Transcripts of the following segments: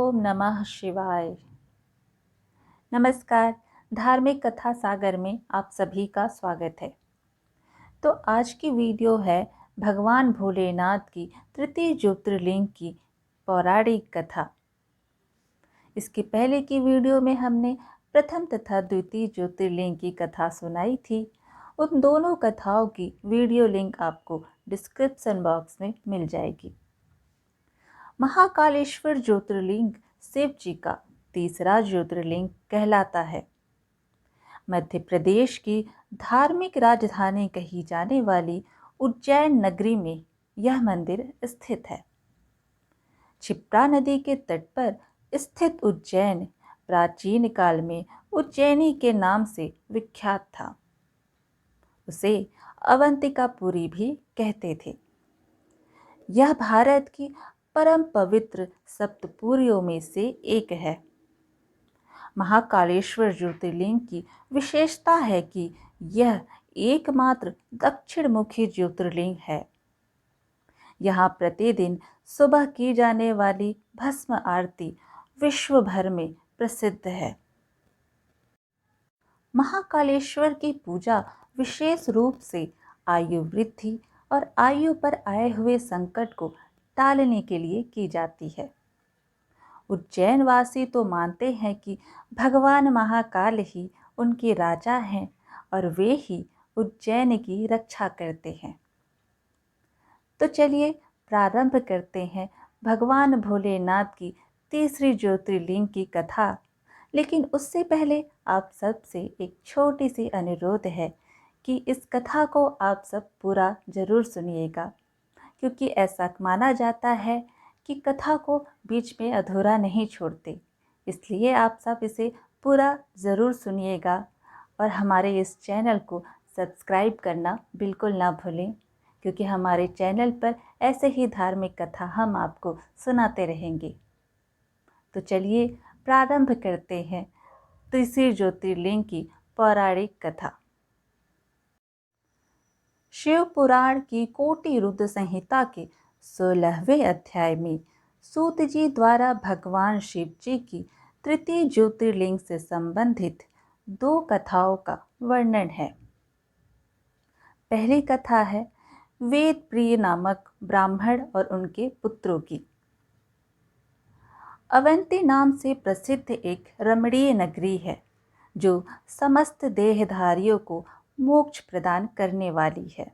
ओम नमः शिवाय। नमस्कार। धार्मिक कथा सागर में आप सभी का स्वागत है। तो आज की वीडियो है भगवान भोलेनाथ की तृतीय ज्योतिर्लिंग की पौराणिक कथा। इसके पहले की वीडियो में हमने प्रथम तथा द्वितीय ज्योतिर्लिंग की कथा सुनाई थी। उन दोनों कथाओं की वीडियो लिंक आपको डिस्क्रिप्शन बॉक्स में मिल जाएगी। महाकालेश्वर ज्योतिर्लिंग शिव जी का तीसरा ज्योतिर्लिंग कहलाता है। मध्य प्रदेश की धार्मिक राजधानी कही जाने वाली उज्जैन नगरी में यह मंदिर स्थित है। क्षिप्रा नदी के तट पर स्थित उज्जैन प्राचीन काल में उज्जैनी के नाम से विख्यात था। उसे अवंतिकापुरी भी कहते थे। यह भारत की परम पवित्र सप्तपुरियों में से एक है। महाकालेश्वर ज्योतिर्लिंग की विशेषता है कि यह एकमात्र दक्षिण मुखी ज्योतिर्लिंग है। यहाँ प्रतिदिन सुबह की जाने वाली भस्म आरती विश्व भर में प्रसिद्ध है। महाकालेश्वर की पूजा विशेष रूप से आयु वृद्धि और आयु पर आए हुए संकट को टालने के लिए की जाती है। उज्जैन वासी तो मानते हैं कि भगवान महाकाल ही उनके राजा हैं और वे ही उज्जैन की रक्षा करते हैं। तो चलिए प्रारंभ करते हैं भगवान भोलेनाथ की तीसरी ज्योतिर्लिंग की कथा। लेकिन उससे पहले आप सबसे एक छोटी सी अनुरोध है कि इस कथा को आप सब पूरा जरूर सुनिएगा, क्योंकि ऐसा माना जाता है कि कथा को बीच में अधूरा नहीं छोड़ते। इसलिए आप सब इसे पूरा ज़रूर सुनिएगा और हमारे इस चैनल को सब्सक्राइब करना बिल्कुल ना भूलें, क्योंकि हमारे चैनल पर ऐसे ही धार्मिक कथा हम आपको सुनाते रहेंगे। तो चलिए प्रारंभ करते हैं तीसरी ज्योतिर्लिंग की पौराणिक कथा। शिव पुराण की कोटि रुद्र संहिता के 16वें अध्याय में सूत जी द्वारा भगवान शिव जी की तृतीय ज्योतिर्लिंग से संबंधित दो कथाओं का वर्णन है। पहली कथा है वेद प्रिय नामक ब्राह्मण और उनके पुत्रों की। अवंती नाम से प्रसिद्ध एक रमणीय नगरी है जो समस्त देहधारियों को मोक्ष प्रदान करने वाली है।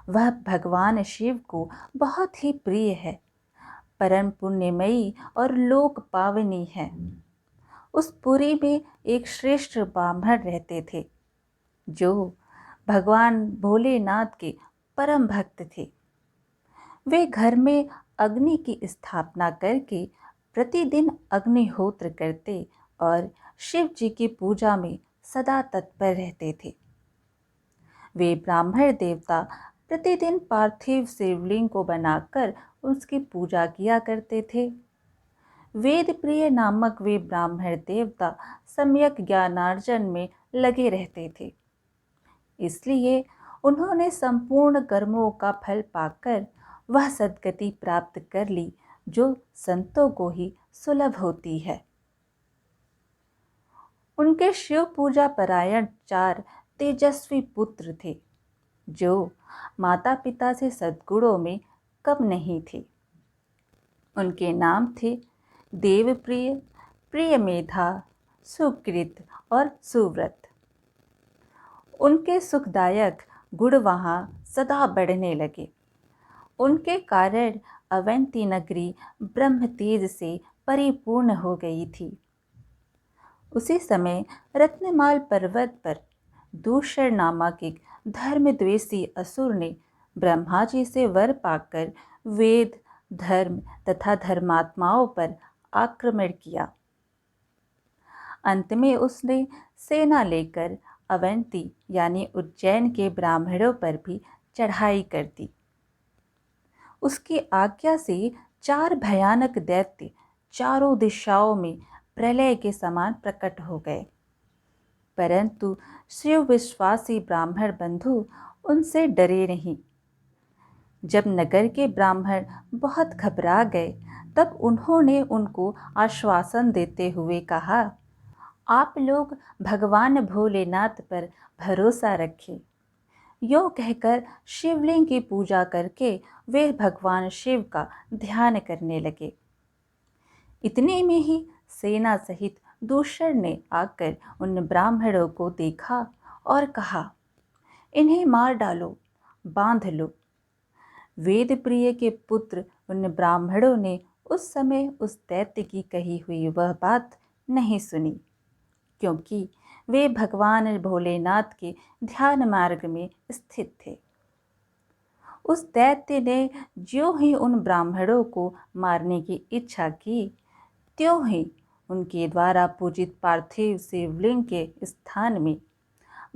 वह भगवान शिव को बहुत ही प्रिय है, परम पुण्यमयी और लोक पावनी है। उस पुरी में एक श्रेष्ठ ब्राह्मण रहते थे जो भगवान भोलेनाथ के परम भक्त थे। वे घर में अग्नि की स्थापना करके प्रतिदिन अग्निहोत्र करते और शिव जी की पूजा में सदा तत्पर रहते थे। वे ब्राह्मण देवता प्रतिदिन पार्थिव शिवलिंग को बनाकर उसकी पूजा किया करते थे। वेद प्रिय नामक वे ब्राह्मण देवता सम्यक ज्ञानार्जन में लगे रहते थे। इसलिए उन्होंने संपूर्ण कर्मों का फल पाकर वह सद्गति प्राप्त कर ली जो संतों को ही सुलभ होती है। उनके शिव पूजा परायण 4 तेजस्वी पुत्र थे जो माता पिता से सद्गुणों में कम नहीं थे। उनके नाम थे देवप्रिय, प्रियमेधा, सुकृत और सुव्रत। उनके सुखदायक गुण वहाँ सदा बढ़ने लगे। उनके कारण अवंती नगरी ब्रह्म तेज से परिपूर्ण हो गई थी। उसी समय रत्नमाल पर्वत पर दूषण नामक एक धर्मद्वेषी असुर ने ब्रह्मा जी से वर पाकर वेद, धर्म तथा धर्मात्माओं पर आक्रमण किया। अंत में उसने सेना लेकर अवंती यानी उज्जैन के ब्राह्मणों पर भी चढ़ाई कर दी। उसकी आज्ञा से 4 भयानक दैत्य चारों दिशाओं में प्रलय के समान प्रकट हो गए, परंतु शिव विश्वासी ब्राह्मण बंधु उनसे डरे नहीं। जब नगर के ब्राह्मण बहुत घबरा गए तब उन्होंने उनको आश्वासन देते हुए कहा, आप लोग भगवान भोलेनाथ पर भरोसा रखें। यो कहकर शिवलिंग की पूजा करके वे भगवान शिव का ध्यान करने लगे। इतने में ही सेना सहित दूषण ने आकर उन ब्राह्मणों को देखा और कहा, इन्हें मार डालो, बांध लो। वेद प्रिय के पुत्र उन ब्राह्मणों ने उस समय उस दैत्य की कही हुई वह बात नहीं सुनी, क्योंकि वे भगवान भोलेनाथ के ध्यान मार्ग में स्थित थे। उस दैत्य ने ज्यों ही उन ब्राह्मणों को मारने की इच्छा की, त्यों ही उनके द्वारा पूजित पार्थिव शिवलिंग के स्थान में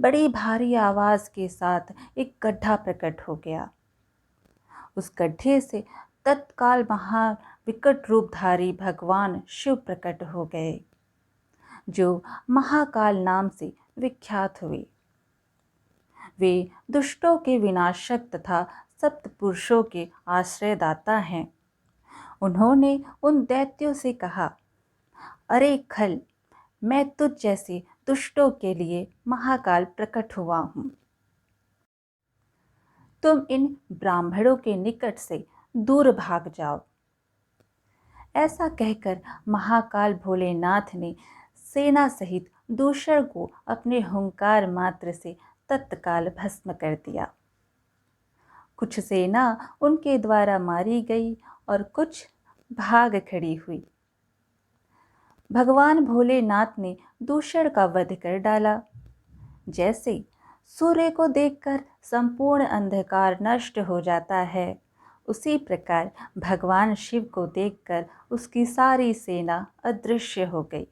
बड़ी भारी आवाज के साथ एक गड्ढा प्रकट हो गया। उस गड्ढे से तत्काल महाविकट रूपधारी भगवान शिव प्रकट हो गए, जो महाकाल नाम से विख्यात हुए। वे दुष्टों के विनाशक तथा सप्त पुरुषों के आश्रयदाता हैं। उन्होंने उन दैत्यों से कहा, अरे खल, मैं तुझ जैसे दुष्टों के लिए महाकाल प्रकट हुआ हूँ। तुम इन ब्राह्मणों के निकट से दूर भाग जाओ। ऐसा कहकर महाकाल भोलेनाथ ने सेना सहित दूषण को अपने हुंकार मात्र से तत्काल भस्म कर दिया। कुछ सेना उनके द्वारा मारी गई और कुछ भाग खड़ी हुई। भगवान भोलेनाथ ने दूषण का वध कर डाला। जैसे सूर्य को देखकर संपूर्ण अंधकार नष्ट हो जाता है, उसी प्रकार भगवान शिव को देखकर उसकी सारी सेना अदृश्य हो गई।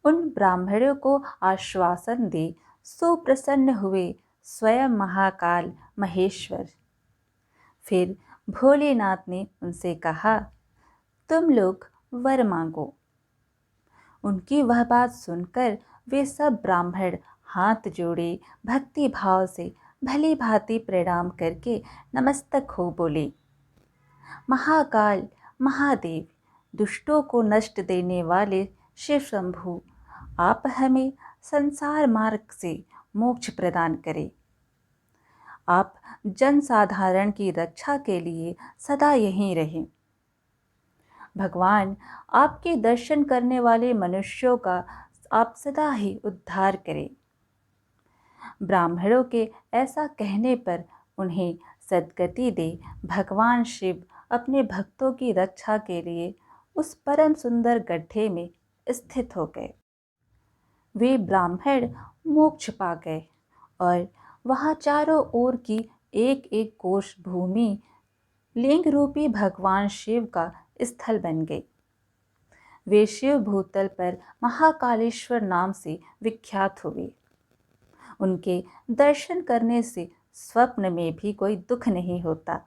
उन ब्राह्मणों को आश्वासन दे सुप्रसन्न हुए स्वयं महाकाल महेश्वर। फिर भोलेनाथ ने उनसे कहा, तुम लोग वर मांगो। उनकी वह बात सुनकर वे सब ब्राह्मण हाथ जोड़े भक्ति भाव से भली भांति प्रणाम करके नमस्तक हो बोले, महाकाल महादेव, दुष्टों को नष्ट देने वाले शिव शंभु, आप हमें संसार मार्ग से मोक्ष प्रदान करें। आप जन साधारण की रक्षा के लिए सदा यहीं रहें। भगवान आपके दर्शन करने वाले मनुष्यों का आप सदा ही उद्धार करें। ब्राह्मणों के ऐसा कहने पर उन्हें सद्गति दे भगवान शिव अपने भक्तों की रक्षा के लिए उस परम सुंदर गड्ढे में स्थित हो गए। वे ब्राह्मण मोक्ष पा गए और वहाँ चारों ओर की एक एक कोश भूमि लिंग रूपी भगवान शिव का स्थल बन गई। वे शिव भूतल पर महाकालेश्वर नाम से विख्यात हुए। उनके दर्शन करने से स्वप्न में भी कोई दुख नहीं होता।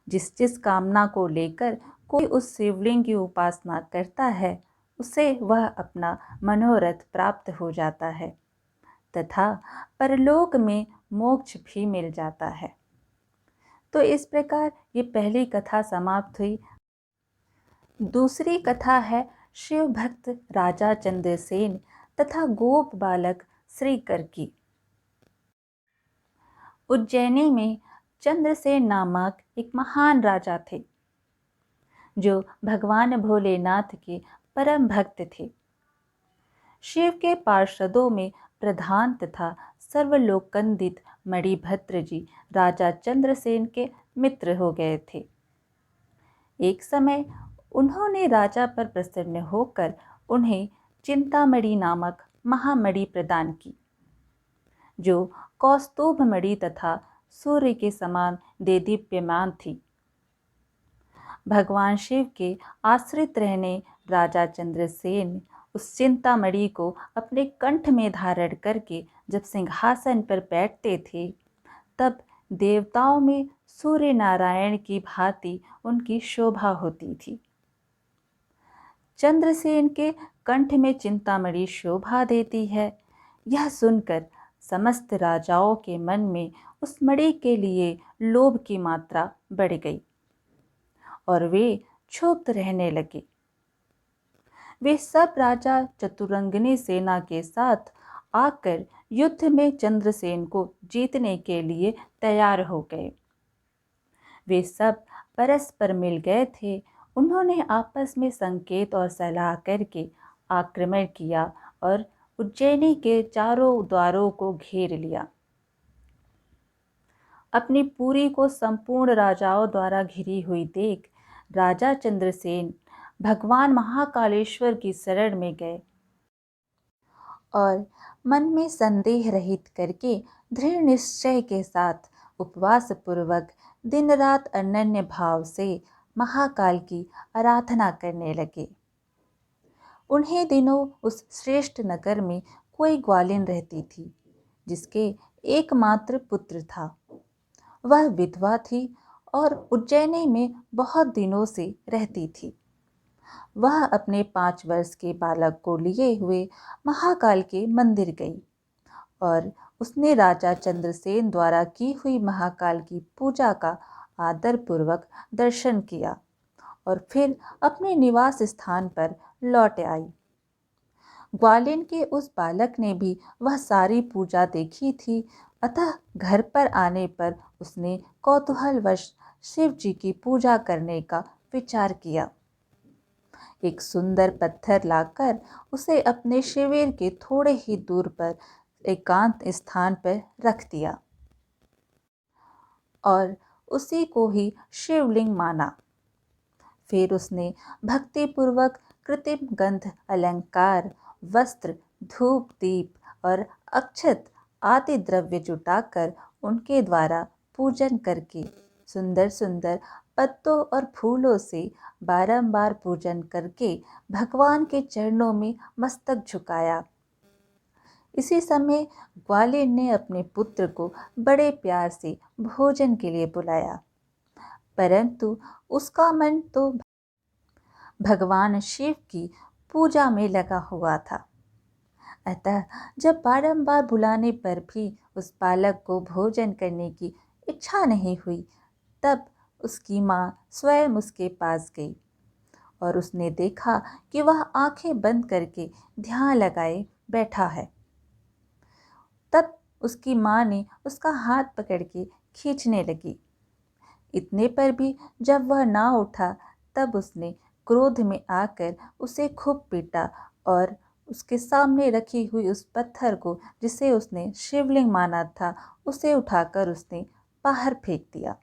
जिस जिस कामना को लेकर कोई उस शिवलिंग की उपासना करता है, उसे वह अपना मनोरथ प्राप्त हो जाता है तथा परलोक में मोक्ष भी मिल जाता है। तो इस प्रकार ये पहली कथा समाप्त हुई। दूसरी कथा है शिव भक्त राजा चंद्रसेन तथा गोप बालक श्रीकर की। उज्जैनी में चंद्रसेन नामक एक महान राजा थे, जो भगवान भोलेनाथ के परम भक्त थे। शिव के पार्षदों में प्रधान तथा सर्वलोकंदित मणिभद्र जी राजा चंद्रसेन के मित्र हो गए थे। एक समय उन्होंने राजा पर प्रसन्न होकर उन्हें चिंतामणि नामक महामणि प्रदान की, जो कौस्तुभ मणि तथा सूर्य के समान देदीप्यमान थी। भगवान शिव के आश्रित रहने राजा चंद्रसेन उस चिंतामणि को अपने कंठ में धारण करके जब सिंहासन पर बैठते थे, तब देवताओं में सूर्य नारायण की भांति उनकी शोभा होती थी। चंद्रसेन के कंठ में चिंतामणि शोभा देती है, यह सुनकर समस्त राजाओं के मन में उस मणि के लिए लोभ की मात्रा बढ़ गई और वे क्षुब्ध रहने लगे। वे सब राजा चतुरंगिनी सेना के साथ आकर युद्ध में चंद्रसेन को जीतने के लिए तैयार हो गए। वे सब परस्पर मिल गए थे। उन्होंने आपस में संकेत और सलाह करके आक्रमण किया और उज्जैनी के चारों द्वारों को घेर लिया। अपनी पुरी को संपूर्ण राजाओं द्वारा घिरी हुई देख राजा चंद्रसेन भगवान महाकालेश्वर की शरण में गए और मन में संदेह रहित करके दृढ़ निश्चय के साथ उपवास पूर्वक दिन रात अनन्य भाव से महाकाल की आराधना करने लगे। उन्हीं दिनों उस श्रेष्ठ नगर में कोई ग्वालिन रहती थी जिसके एकमात्र पुत्र था। वह विधवा थी और उज्जैनी में बहुत दिनों से रहती थी। वह अपने 5 वर्ष के बालक को लिए हुए महाकाल के मंदिर गई और उसने राजा चंद्रसेन द्वारा की हुई महाकाल की पूजा का आदर पूर्वक दर्शन किया और फिर अपने निवास स्थान पर लौट आई। ग्वालिन के उस बालक ने भी वह सारी पूजा देखी थी, अतः घर पर आने पर उसने कौतूहलवश शिव जी की पूजा करने का विचार किया। एक सुंदर पत्थर लाकर उसे अपने शिविर के थोड़े ही दूर पर एकांत स्थान पर रख दिया और उसी को ही शिवलिंग माना। फिर उसने भक्तिपूर्वक कृत्रिम गंध, अलंकार, वस्त्र, धूप, दीप और अक्षत आदि द्रव्य जुटाकर उनके द्वारा पूजन करके सुंदर सुंदर पत्तों और फूलों से बारंबार पूजन करके भगवान के चरणों में मस्तक झुकाया। इसी समय ग्वालिन ने अपने पुत्र को बड़े प्यार से भोजन के लिए बुलाया, परंतु उसका मन तो भगवान शिव की पूजा में लगा हुआ था। अतः जब बारंबार बुलाने पर भी उस बालक को भोजन करने की इच्छा नहीं हुई, तब उसकी माँ स्वयं उसके पास गई और उसने देखा कि वह आंखें बंद करके ध्यान लगाए बैठा है। तब उसकी माँ ने उसका हाथ पकड़ के खींचने लगी। इतने पर भी जब वह ना उठा, तब उसने क्रोध में आकर उसे खूब पीटा और उसके सामने रखी हुई उस पत्थर को, जिसे उसने शिवलिंग माना था, उसे उठाकर उसने बाहर फेंक दिया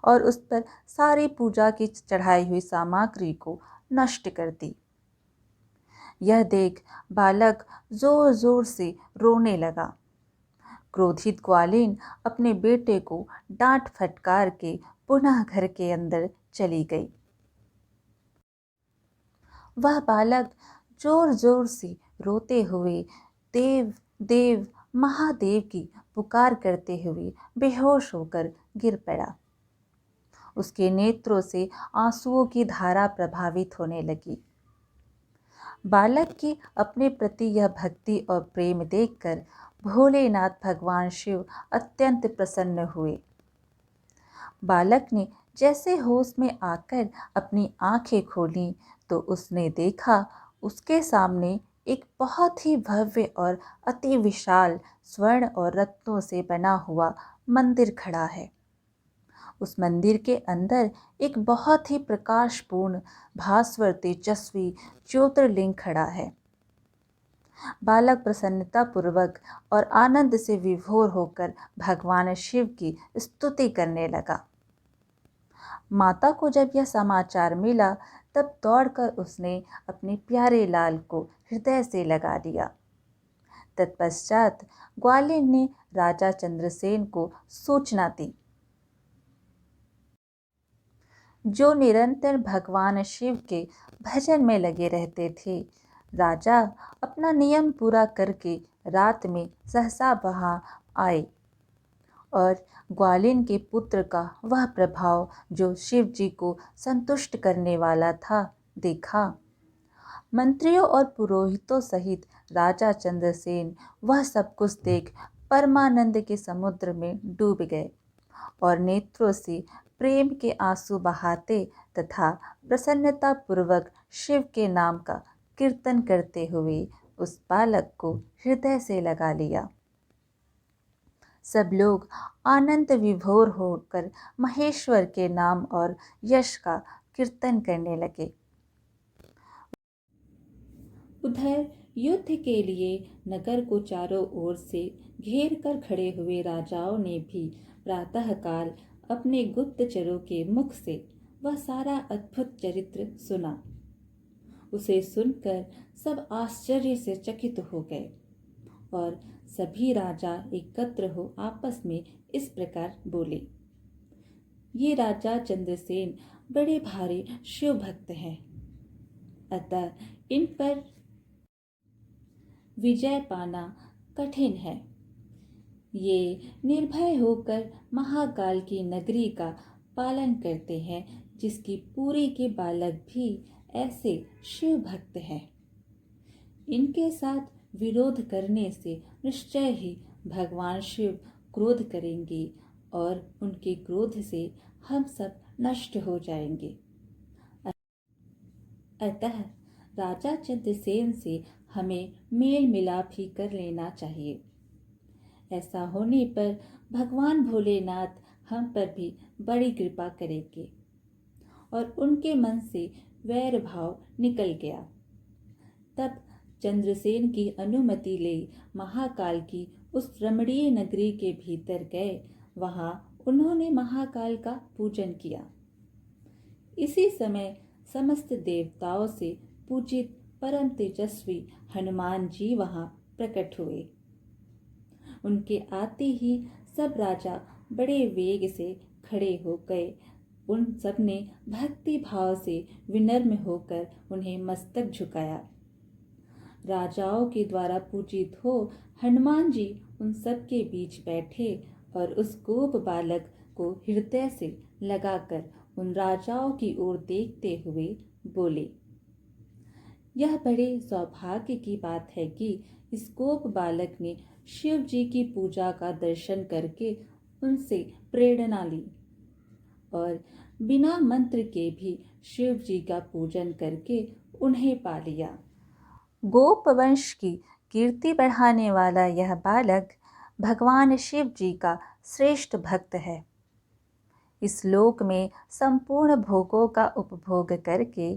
और उस पर सारी पूजा की चढ़ाई हुई सामग्री को नष्ट कर दी। यह देख बालक जोर जोर से रोने लगा। क्रोधित ग्वालिन अपने बेटे को डांट फटकार के पुनः घर के अंदर चली गई। वह बालक जोर जोर से रोते हुए देव देव महादेव की पुकार करते हुए बेहोश होकर गिर पड़ा। उसके नेत्रों से आंसुओं की धारा प्रभावित होने लगी। बालक की अपने प्रति यह भक्ति और प्रेम देखकर भोलेनाथ भगवान शिव अत्यंत प्रसन्न हुए। बालक ने जैसे होश में आकर अपनी आंखें खोलीं तो उसने देखा उसके सामने एक बहुत ही भव्य और अति विशाल स्वर्ण और रत्नों से बना हुआ मंदिर खड़ा है। उस मंदिर के अंदर एक बहुत ही प्रकाशपूर्ण भास्वर तेजस्वी ज्योतिर्लिंग खड़ा है। बालक प्रसन्नता पूर्वक और आनंद से विभोर होकर भगवान शिव की स्तुति करने लगा। माता को जब यह समाचार मिला, तब दौड़कर उसने अपने प्यारे लाल को हृदय से लगा लिया। तत्पश्चात ग्वालिन ने राजा चंद्रसेन को सूचना दी, जो निरंतर भगवान शिव के भजन में लगे रहते थे। राजा अपना नियम पूरा करके रात में सहसा वहाँ आए और ग्वालिन के पुत्र का वह प्रभाव जो शिव जी को संतुष्ट करने वाला था देखा। मंत्रियों और पुरोहितों सहित राजा चंद्रसेन वह सब कुछ देख परमानंद के समुद्र में डूब गए और नेत्रों से प्रेम के आंसू बहाते तथा प्रसन्नतापूर्वक शिव के नाम का कीर्तन करते हुए उस बालक को हृदय से लगा लिया। सब लोग आनंद विभोर होकर महेश्वर के नाम और यश का कीर्तन करने लगे। उधर युद्ध के लिए नगर को चारों ओर से घेर कर खड़े हुए राजाओं ने भी प्रातःकाल अपने गुप्तचरों के मुख से वह सारा अद्भुत चरित्र सुना। उसे सुनकर सब आश्चर्य से चकित हो गए और सभी राजा एकत्र हो आपस में इस प्रकार बोले, ये राजा चंद्रसेन बड़े भारी शिव भक्त हैं, अतः इन पर विजय पाना कठिन है। ये निर्भय होकर महाकाल की नगरी का पालन करते हैं, जिसकी पुरी के बालक भी ऐसे शिव भक्त हैं। इनके साथ विरोध करने से निश्चय ही भगवान शिव क्रोध करेंगे और उनके क्रोध से हम सब नष्ट हो जाएंगे। अतः राजा चंद्रसेन से हमें मेल मिलाप ही कर लेना चाहिए। ऐसा होने पर भगवान भोलेनाथ हम पर भी बड़ी कृपा करेंगे। और उनके मन से वैर भाव निकल गया। तब चंद्रसेन की अनुमति ले महाकाल की उस रमणीय नगरी के भीतर गए। वहां उन्होंने महाकाल का पूजन किया। इसी समय समस्त देवताओं से पूजित परम तेजस्वी हनुमान जी वहां प्रकट हुए। उनके आते ही सब राजा बड़े वेग से खड़े हो गए। उन सब ने भक्ति भाव से विनम्र होकर उन्हें मस्तक झुकाया। राजाओं के द्वारा पूजित हो हनुमान जी उन सब के बीच बैठे और उस गोप बालक को हृदय से लगाकर उन राजाओं की ओर देखते हुए बोले, यह बड़े सौभाग्य की बात है कि इस गोप बालक ने शिव जी की पूजा का दर्शन करके उनसे प्रेरणा ली और बिना मंत्र के भी शिव जी का पूजन करके उन्हें पा लिया। गोप वंश की कीर्ति बढ़ाने वाला यह बालक भगवान शिव जी का श्रेष्ठ भक्त है। इस लोक में संपूर्ण भोगों का उपभोग करके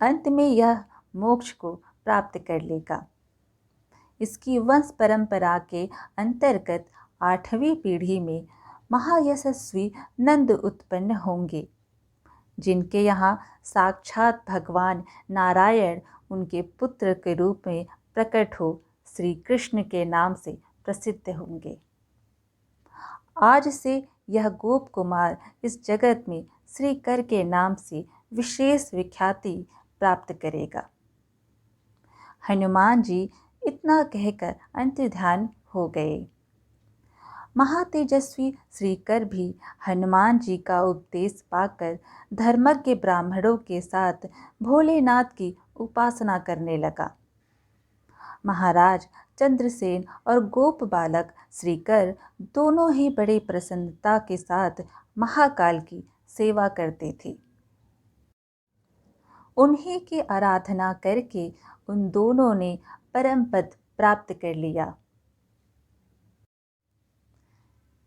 अंत में यह मोक्ष को प्राप्त कर लेगा। इसकी वंश परंपरा के अंतर्गत 8वीं पीढ़ी में महायशस्वी नंद उत्पन्न होंगे, जिनके यहाँ साक्षात भगवान नारायण उनके पुत्र के रूप में प्रकट हो श्री कृष्ण के नाम से प्रसिद्ध होंगे। आज से यह गोप कुमार इस जगत में श्री कर के नाम से विशेष विख्याति प्राप्त करेगा। हनुमान जी इतना कहकर अंतर्ध्यान हो गए। महातेजस्वी श्रीकर भी हनुमान जी का उपदेश पाकर धर्मज्ञ ब्राह्मणों के साथ भोलेनाथ की उपासना करने लगा। महाराज चंद्रसेन और गोप बालक श्रीकर दोनों ही बड़े प्रसन्नता के साथ महाकाल की सेवा करते थे। उन्हीं की आराधना करके उन दोनों ने परम पद प्राप्त कर लिया।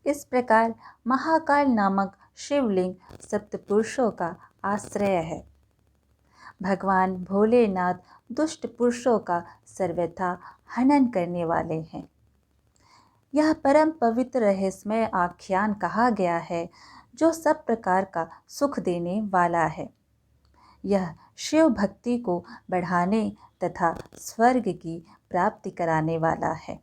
इस प्रकार महाकाल नामक शिवलिंग सप्तपुरुषों का आश्रय है। भगवान भोलेनाथ दुष्ट पुरुषों का सर्वथा हनन करने वाले हैं। यह परम पवित्र रहस्यमय आख्यान कहा गया है, जो सब प्रकार का सुख देने वाला है। यह शिव भक्ति को बढ़ाने तथा स्वर्ग की प्राप्ति कराने वाला है।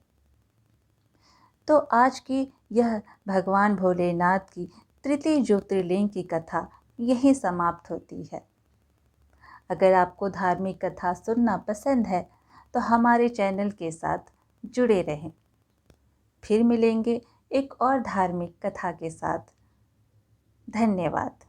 तो आज की यह भगवान भोलेनाथ की तृतीय ज्योतिर्लिंग की कथा यहीं समाप्त होती है। अगर आपको धार्मिक कथा सुनना पसंद है तो हमारे चैनल के साथ जुड़े रहें। फिर मिलेंगे एक और धार्मिक कथा के साथ। धन्यवाद।